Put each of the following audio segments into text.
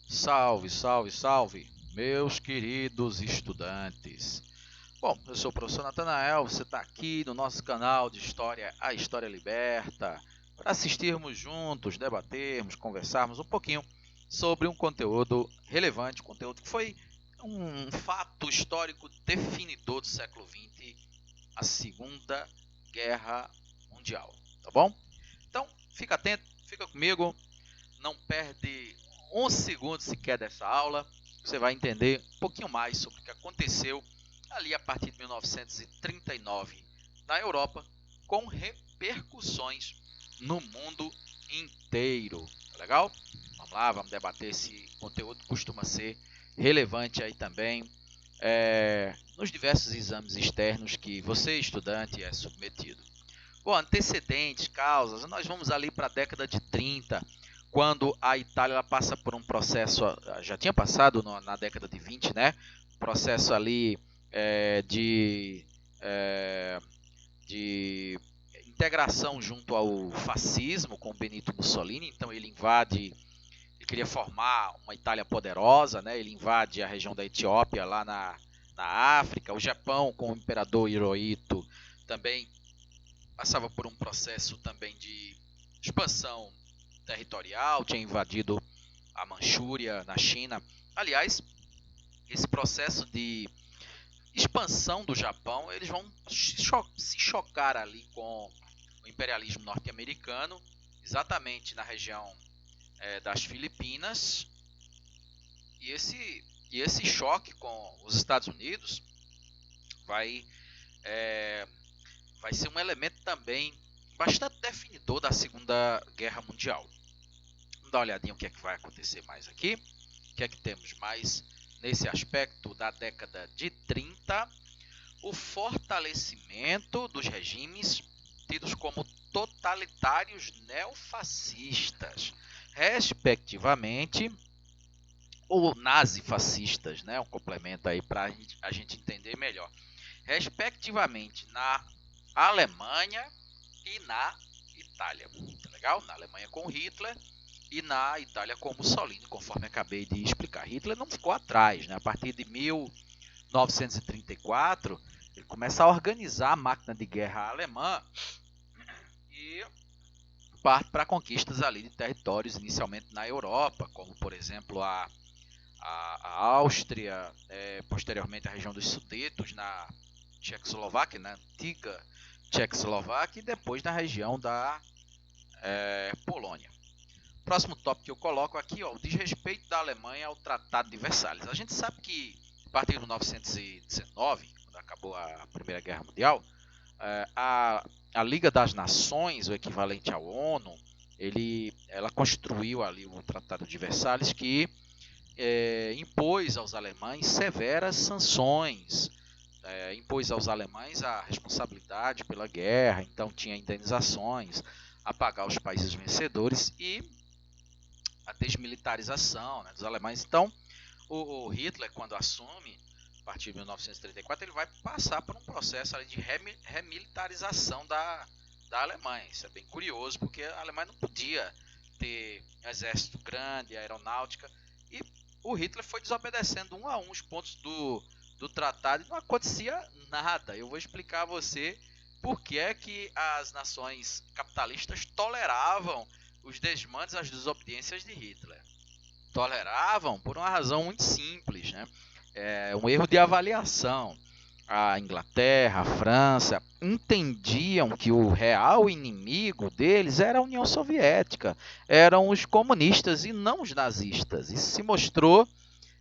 Salve, salve, salve, meus queridos estudantes. Bom, eu sou o professor Natanael, você está aqui no nosso canal de História, a História Liberta, para assistirmos juntos, debatermos, conversarmos um pouquinho sobre um conteúdo relevante, conteúdo que foi um fato histórico definidor do século XX, a Segunda Guerra Mundial, tá bom? Então, fica atento, fica comigo, não perde um segundo sequer dessa aula, você vai entender um pouquinho mais sobre o que aconteceu ali a partir de 1939 na Europa, com repercussões no mundo inteiro. Tá legal? Vamos lá, vamos debater esse conteúdo que costuma ser relevante aí também nos diversos exames externos que você, estudante, é submetido. Bom, antecedentes, causas, nós vamos ali para a década de 30, quando a Itália passa por um processo, já tinha passado na década de 20, né? Um processo ali de integração junto ao fascismo com Benito Mussolini. Então ele queria formar uma Itália poderosa, né? Ele invade a região da Etiópia, lá na África. O Japão, com o imperador Hirohito, também passava por um processo também de expansão territorial, tinha invadido a Manchúria na China. Aliás, esse processo de expansão do Japão, eles vão se chocar ali com o imperialismo norte-americano, exatamente na região das Filipinas. E esse choque com os Estados Unidos vai ser um elemento também bastante definidor da Segunda Guerra Mundial. Vamos dar uma olhadinha o que é que vai acontecer mais aqui. O que é que temos mais nesse aspecto da década de 30? O fortalecimento dos regimes tidos como totalitários neofascistas, respectivamente, ou nazifascistas, né? Um complemento aí para a gente entender melhor. Respectivamente na Alemanha e na Itália. Tá legal? Na Alemanha com Hitler e na Itália com Mussolini, conforme acabei de explicar. Hitler não ficou atrás, né? A partir de 1934, ele começa a organizar a máquina de guerra alemã e parte para conquistas ali de territórios inicialmente na Europa, como por exemplo a Áustria, posteriormente a região dos Sudetos na Tchecoslováquia, na antiga Tchecoslováquia, e depois na região da Polônia. Próximo tópico que eu coloco aqui, ó, o desrespeito da Alemanha ao Tratado de Versalhes. A gente sabe que a partir de 1919, quando acabou a Primeira Guerra Mundial, a Liga das Nações, o equivalente à ONU, ela construiu ali o Tratado de Versalhes, que impôs aos alemães severas sanções, impôs aos alemães a responsabilidade pela guerra, então tinha indenizações a pagar aos países vencedores e a desmilitarização, né, dos alemães. Então, o Hitler, quando assume, a partir de 1934, ele vai passar por um processo ali de remilitarização da Alemanha. Isso é bem curioso, porque a Alemanha não podia ter um exército grande, aeronáutica, e o Hitler foi desobedecendo um a um os pontos do tratado e não acontecia nada. Eu vou explicar a você por que é que as nações capitalistas toleravam os desmandos e as desobediências de Hitler. Toleravam por uma razão muito simples, né? Um erro de avaliação. A Inglaterra, a França entendiam que o real inimigo deles era a União Soviética, eram os comunistas e não os nazistas. Isso se mostrou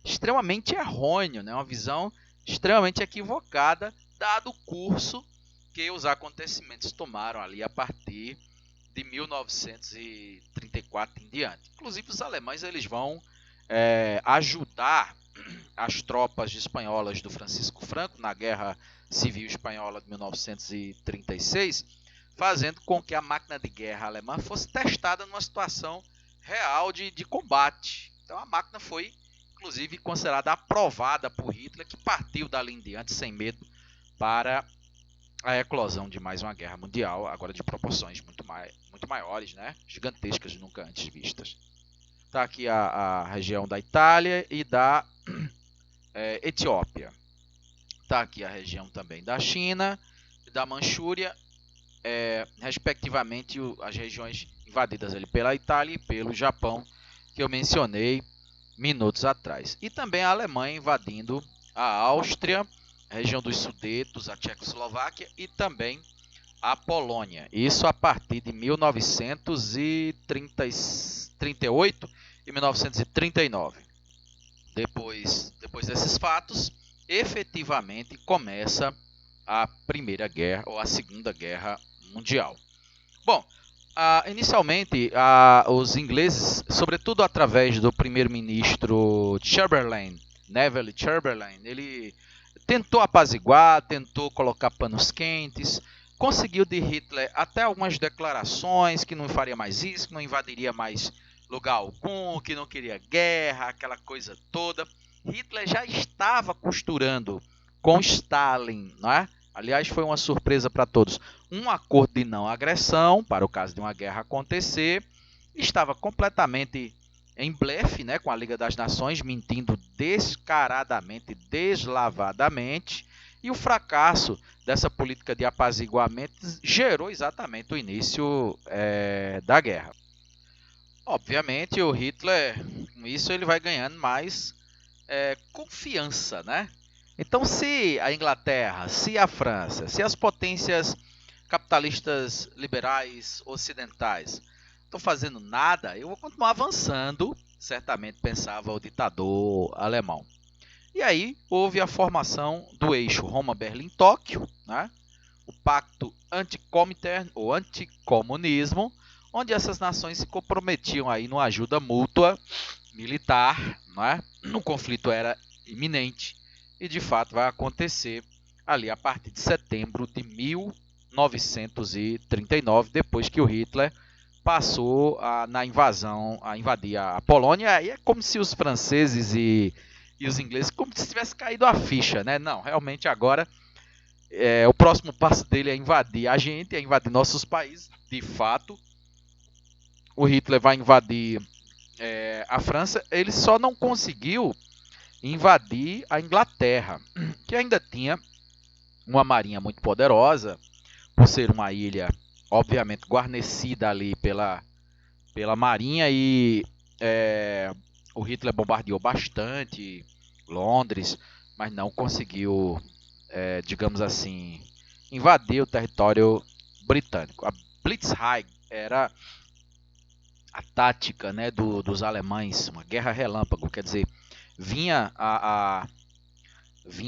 extremamente errôneo, né? Uma visão extremamente equivocada, dado o curso que os acontecimentos tomaram ali a partir de 1934 em diante. Inclusive os alemães eles vão ajudar as tropas espanholas do Francisco Franco na Guerra Civil Espanhola de 1936, fazendo com que a máquina de guerra alemã fosse testada numa situação real de combate. Então a máquina foi, inclusive, considerada aprovada por Hitler, que partiu dali em diante sem medo para a eclosão de mais uma guerra mundial, agora de proporções muito maiores, né? Gigantescas, nunca antes vistas. Está aqui a região da Itália e da Etiópia. Está aqui a região também da China e da Manchúria, respectivamente as regiões invadidas ali pela Itália e pelo Japão, que eu mencionei minutos atrás. E também a Alemanha invadindo a Áustria, a região dos Sudetos, a Tchecoslováquia e também a Polônia. Isso a partir de 1938 e 1939. Depois desses fatos, efetivamente começa a Primeira Guerra ou a Segunda Guerra Mundial. Bom, inicialmente os ingleses, sobretudo através do primeiro-ministro Chamberlain, Neville Chamberlain, ele tentou apaziguar, tentou colocar panos quentes, conseguiu de Hitler até algumas declarações que não faria mais isso, que não invadiria mais lugar algum, que não queria guerra, aquela coisa toda. Hitler já estava costurando com Stalin, não é? Aliás, foi uma surpresa para todos. Um acordo de não agressão, para o caso de uma guerra acontecer, estava completamente em blefe, né, com a Liga das Nações, mentindo descaradamente, deslavadamente, e o fracasso dessa política de apaziguamento gerou exatamente o início da guerra. Obviamente, o Hitler, com isso, ele vai ganhando mais confiança, né? Então, se a Inglaterra, se a França, se as potências capitalistas liberais ocidentais estão fazendo nada, eu vou continuar avançando, certamente pensava o ditador alemão. E aí houve a formação do eixo Roma-Berlim-Tóquio, né? O Pacto Anticomintern ou Anticomunismo, onde essas nações se comprometiam aí numa ajuda mútua militar, né? O conflito era iminente e de fato vai acontecer ali a partir de setembro de 1939, depois que o Hitler passou a invadir a Polônia. E é como se os franceses e os ingleses, como se tivesse caído a ficha, né? Não, realmente agora o próximo passo dele é invadir a gente, é invadir nossos países. De fato, o Hitler vai invadir a França. Ele só não conseguiu invadir a Inglaterra, que ainda tinha uma marinha muito poderosa, por ser uma ilha, obviamente, guarnecida ali pela marinha, e o Hitler bombardeou bastante Londres, mas não conseguiu, digamos assim, invadir o território britânico. A Blitzkrieg era a tática, né, dos alemães, uma guerra relâmpago, quer dizer, vinha a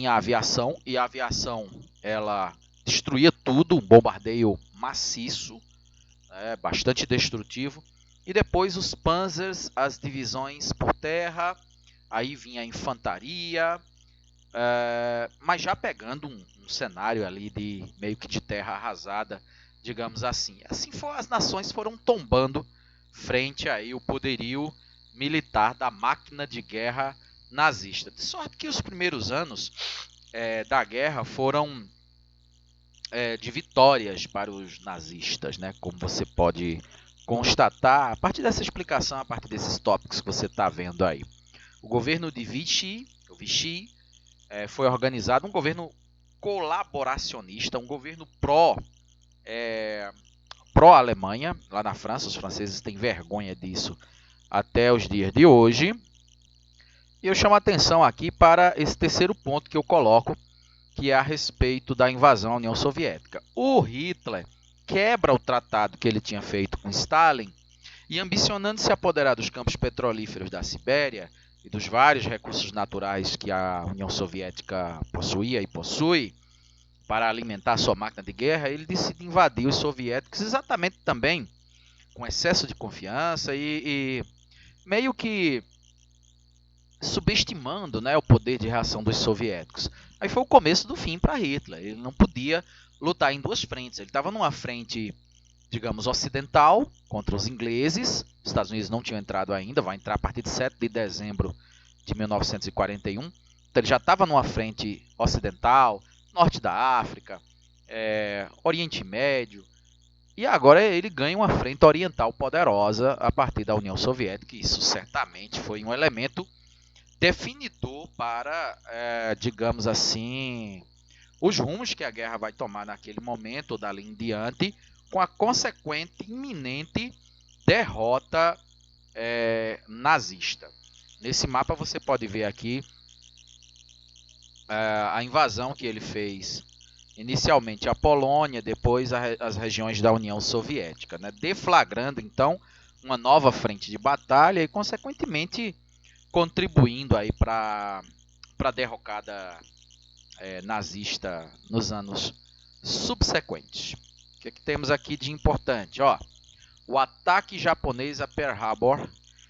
aviação, e a aviação ela destruía tudo, um bombardeio maciço, bastante destrutivo, e depois os panzers, as divisões por terra, aí vinha a infantaria, mas já pegando um cenário ali de meio que de terra arrasada, digamos assim. Assim as nações foram tombando frente aí o poderio militar da máquina de guerra nazista. De sorte que os primeiros anos da guerra foram de vitórias para os nazistas, né? Como você pode constatar a partir dessa explicação, a partir desses tópicos que você está vendo aí. O governo de Vichy foi organizado, um governo colaboracionista, um governo pró-Alemanha, lá na França. Os franceses têm vergonha disso até os dias de hoje. E eu chamo a atenção aqui para esse terceiro ponto que eu coloco, que é a respeito da invasão à União Soviética. O Hitler quebra o tratado que ele tinha feito com Stalin e, ambicionando se apoderar dos campos petrolíferos da Sibéria e dos vários recursos naturais que a União Soviética possuía e possui para alimentar sua máquina de guerra, ele decide invadir os soviéticos exatamente também com excesso de confiança e meio que subestimando, né, o poder de reação dos soviéticos. Aí foi o começo do fim para Hitler. Ele não podia lutar em duas frentes. Ele estava numa frente, digamos, ocidental, contra os ingleses. Os Estados Unidos não tinham entrado ainda, vai entrar a partir de 7 de dezembro de 1941. Então ele já estava numa frente ocidental, norte da África, Oriente Médio, E agora ele ganha uma frente oriental poderosa a partir da União Soviética. Isso certamente foi um elemento definidor para, digamos assim, os rumos que a guerra vai tomar naquele momento ou dali em diante, com a consequente iminente derrota nazista. Nesse mapa você pode ver aqui a invasão que ele fez inicialmente a Polônia, depois as regiões da União Soviética, né? Deflagrando então uma nova frente de batalha e consequentemente contribuindo aí para a derrocada nazista nos anos subsequentes. O que temos aqui de importante? Ó, o ataque japonês a Pearl Harbor,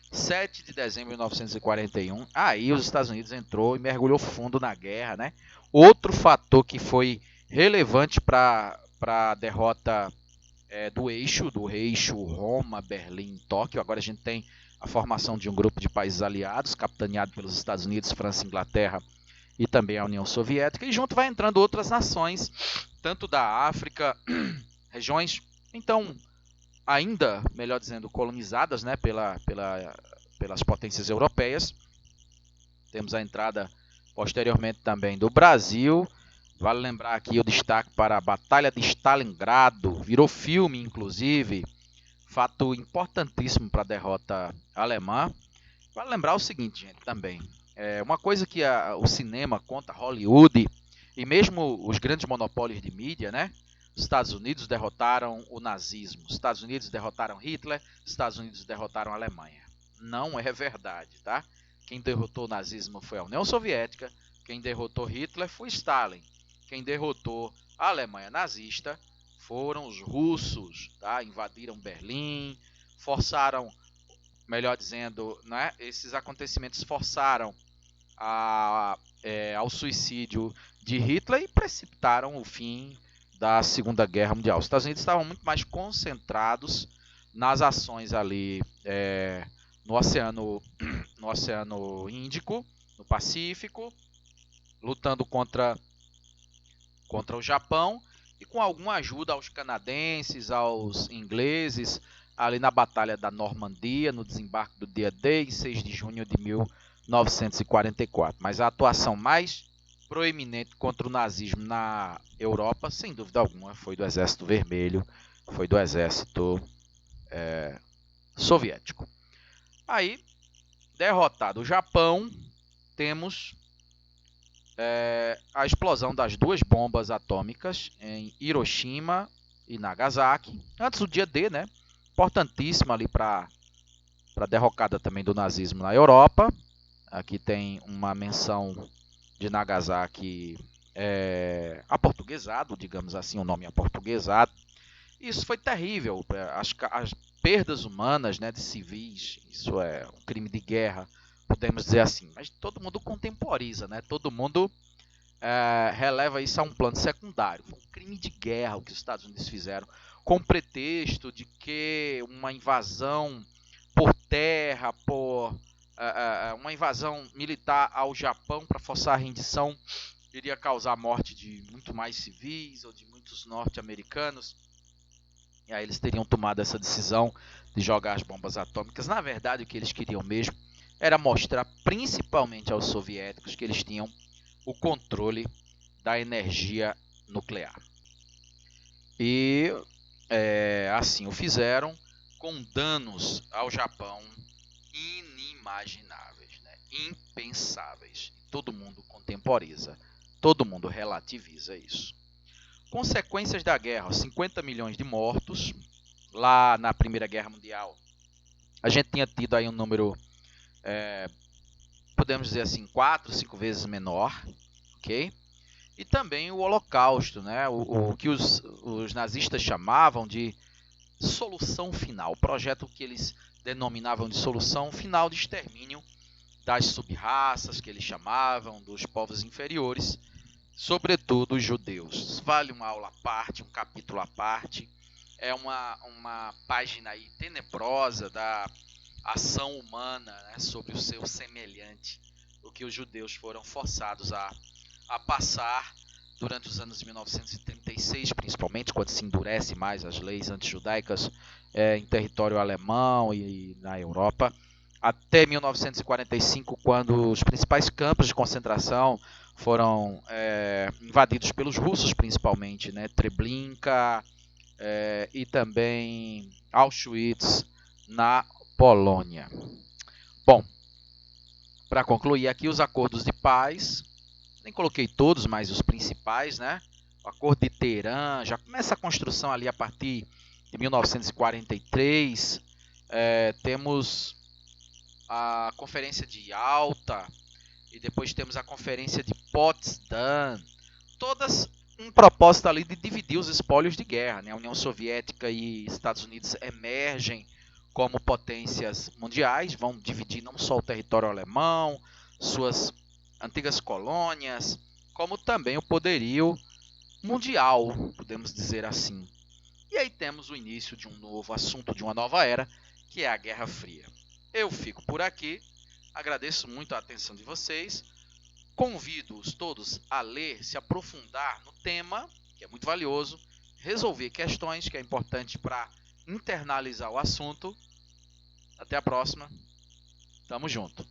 7 de dezembro de 1941. Aí os Estados Unidos entrou e mergulhou fundo na guerra, né? Outro fator que foi relevante para a derrota do eixo Roma, Berlim, Tóquio. Agora a gente tem a formação de um grupo de países aliados, capitaneado pelos Estados Unidos, França, Inglaterra e também a União Soviética. E junto vai entrando outras nações, tanto da África, regiões, então, ainda, melhor dizendo, colonizadas, né, pelas potências europeias. Temos a entrada posteriormente também do Brasil. Vale lembrar aqui o destaque para a Batalha de Stalingrado, virou filme inclusive, fato importantíssimo para a derrota alemã. Vale lembrar o seguinte, gente, também, uma coisa que o cinema conta, Hollywood, e mesmo os grandes monopólios de mídia, né? Os Estados Unidos derrotaram o nazismo, os Estados Unidos derrotaram Hitler, os Estados Unidos derrotaram a Alemanha. Não é verdade, tá? Quem derrotou o nazismo foi a União Soviética, quem derrotou Hitler foi Stalin. Quem derrotou a Alemanha nazista foram os russos, tá? Invadiram Berlim, forçaram, melhor dizendo, né? Esses acontecimentos forçaram ao suicídio de Hitler e precipitaram o fim da Segunda Guerra Mundial. Os Estados Unidos estavam muito mais concentrados nas ações ali no Oceano Índico, no Pacífico, lutando contra o Japão e com alguma ajuda aos canadenses, aos ingleses, ali na Batalha da Normandia, no desembarque do dia D, em 6 de junho de 1944. Mas a atuação mais proeminente contra o nazismo na Europa, sem dúvida alguma, foi do Exército Vermelho, foi do Exército Soviético. Aí, derrotado o Japão, temos a explosão das duas bombas atômicas em Hiroshima e Nagasaki, antes do dia D, né? Importantíssimo ali para a derrocada também do nazismo na Europa. Aqui tem uma menção de Nagasaki aportuguesado, digamos assim, o nome aportuguesado. Isso foi terrível, as perdas humanas, né, de civis, isso é um crime de guerra, podemos dizer assim, mas todo mundo contemporiza, né? Todo mundo releva isso a um plano secundário. Foi um crime de guerra o que os Estados Unidos fizeram, com pretexto de que uma invasão por terra, uma invasão militar ao Japão para forçar a rendição iria causar a morte de muito mais civis ou de muitos norte-americanos. E aí eles teriam tomado essa decisão de jogar as bombas atômicas. Na verdade, o que eles queriam mesmo era mostrar, principalmente aos soviéticos, que eles tinham o controle da energia nuclear. E assim o fizeram, com danos ao Japão inimagináveis, né? Impensáveis. Todo mundo contemporiza, todo mundo relativiza isso. Consequências da guerra: 50 milhões de mortos. Lá na Primeira Guerra Mundial, a gente tinha tido aí um número, podemos dizer assim, 4, 5 vezes menor, ok? E também o Holocausto, né? O que os nazistas chamavam de solução final, o projeto que eles denominavam de solução final de extermínio das sub-raças, que eles chamavam, dos povos inferiores, sobretudo os judeus. Vale uma aula à parte, um capítulo à parte. É uma página aí tenebrosa da ação humana, né, sobre o seu semelhante, o que os judeus foram forçados a passar durante os anos de 1936, principalmente, quando se endurece mais as leis antijudaicas em território alemão e na Europa, até 1945, quando os principais campos de concentração foram invadidos pelos russos, principalmente, né? Treblinka e também Auschwitz, na Polônia. Bom, para concluir aqui os acordos de paz, nem coloquei todos, mas os principais, né? O Acordo de Teherã, já começa a construção ali a partir de 1943. Temos a Conferência de Yalta e depois temos a Conferência de Potsdam. Todas um propósito ali de dividir os espólios de guerra, né? A União Soviética e Estados Unidos emergem como potências mundiais, vão dividir não só o território alemão, suas antigas colônias, como também o poderio mundial, podemos dizer assim. E aí temos o início de um novo assunto, de uma nova era, que é a Guerra Fria. Eu fico por aqui, agradeço muito a atenção de vocês, convido-os todos a ler, se aprofundar no tema, que é muito valioso, resolver questões, que é importante para internalizar o assunto. Até a próxima, tamo junto.